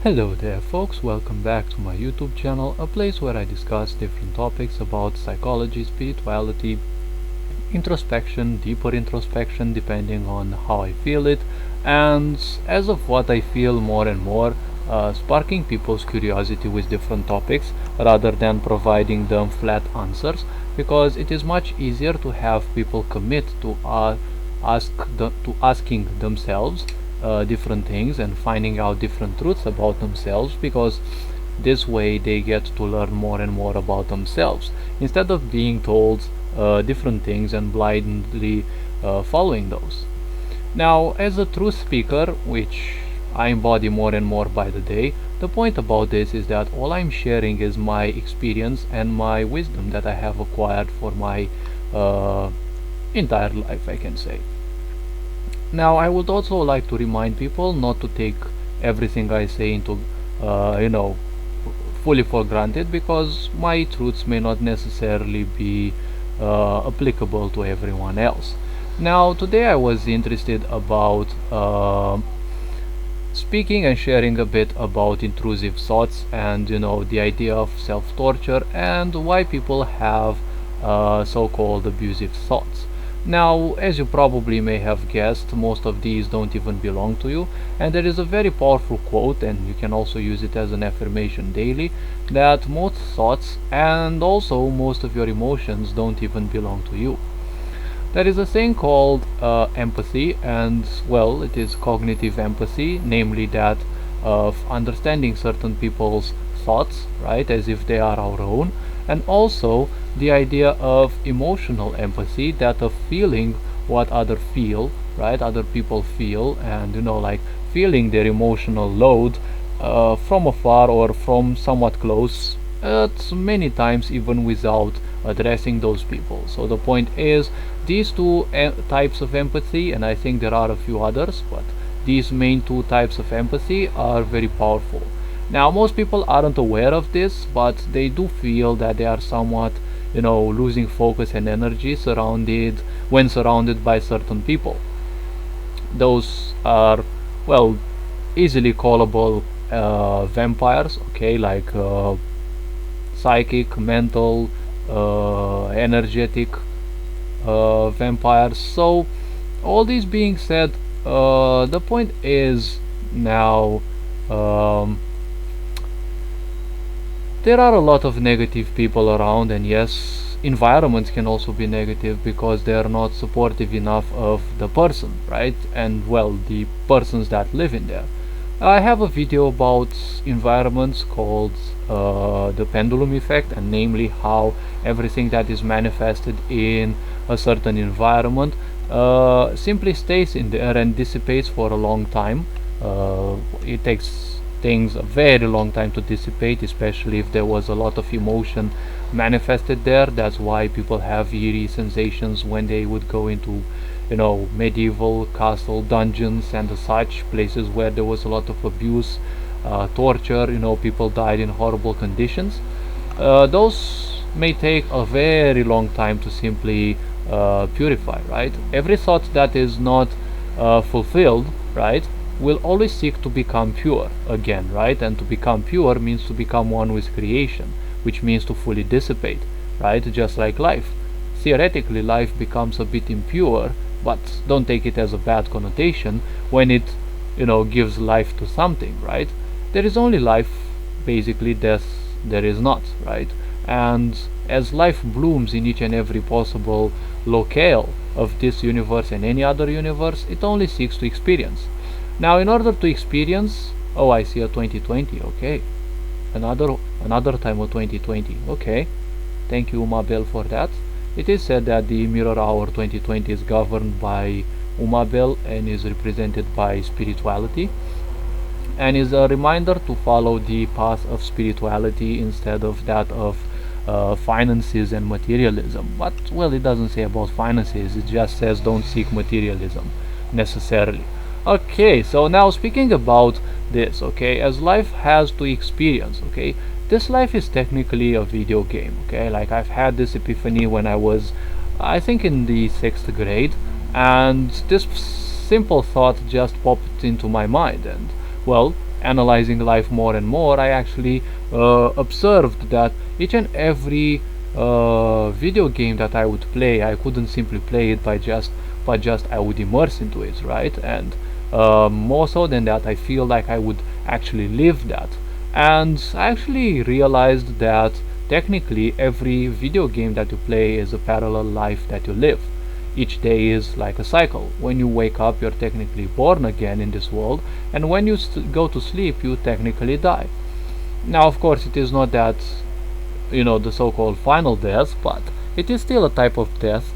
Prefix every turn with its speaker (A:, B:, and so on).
A: Hello there folks, welcome back to my YouTube channel, a place where I discuss different topics about psychology, spirituality, introspection, deeper introspection depending on how I feel it, and as of what I feel more and more, sparking people's curiosity with different topics rather than providing them flat answers, because it is much easier to have people commit to asking themselves different things and finding out different truths about themselves, because this way they get to learn more and more about themselves instead of being told different things and blindly following those. Now, as a truth speaker, which I embody more and more by the day, the point about this is that all I'm sharing is my experience and my wisdom that I have acquired for my uh, entire life, I can say. Now, I would also like to remind people not to take everything I say into, uh, you know, fully for granted, because my truths may not necessarily be applicable to everyone else. Now, today I was interested about speaking and sharing a bit about intrusive thoughts and the idea of self-torture and why people have so-called abusive thoughts. Now, as you probably may have guessed, most of these don't even belong to you, and there is a very powerful quote, and you can also use it as an affirmation daily, that most thoughts and also most of your emotions don't even belong to you. There is a thing called empathy, and well, it is cognitive empathy, namely that of understanding certain people's thoughts, right, as if they are our own, and also the idea of emotional empathy, that of feeling what other people feel, and like feeling their emotional load from afar or from somewhat close, many times even without addressing those people. So the point is, these two types of empathy, and I think there are a few others, but these main two types of empathy are very powerful. Now, most people aren't aware of this, but they do feel that they are somewhat, losing focus and energy surrounded by certain people. Those are, well, easily callable vampires, okay, like psychic, mental, energetic vampires. So, all these being said, the point is now, um, there are a lot of negative people around, and yes, environments can also be negative because they are not supportive enough of the person, right? And well, the persons that live in there. I have a video about environments called the pendulum effect, and namely how everything that is manifested in a certain environment simply stays in there and dissipates for a long time. It takes things a very long time to dissipate, especially if there was a lot of emotion manifested there. That's why people have eerie sensations when they would go into medieval castle dungeons and such places where there was a lot of abuse, torture, people died in horrible conditions. Those may take a very long time to simply purify, right? Every thought that is not fulfilled, right, will always seek to become pure again, right? And to become pure means to become one with creation, which means to fully dissipate, right? Just like life. Theoretically, life becomes a bit impure, but don't take it as a bad connotation when it, gives life to something, right? There is only life, basically death there is not, right? And as life blooms in each and every possible locale of this universe and any other universe, it only seeks to experience. Now, in order to experience, oh, I see a 2020, okay. Another time of 2020, okay. Thank you, Umabel, for that. It is said that the Mirror Hour 2020 is governed by Umabel and is represented by spirituality, and is a reminder to follow the path of spirituality instead of that of finances and materialism. But well, it doesn't say about finances, it just says don't seek materialism necessarily. Okay, so now speaking about this, okay, as life has to experience, okay, this life is technically a video game, okay? Like, I've had this epiphany when I was, I think, in the 6th grade, and this simple thought just popped into my mind, and well, analyzing life more and more, I actually observed that each and every video game that I would play, I couldn't simply play it but just I would immerse into it, right? And more so than that, I feel like I would actually live that. And I actually realized that technically every video game that you play is a parallel life that you live. Each day is like a cycle. When you wake up, you're technically born again in this world, and when you go to sleep, you technically die. Now, of course, it is not that, the so-called final death, but it is still a type of death.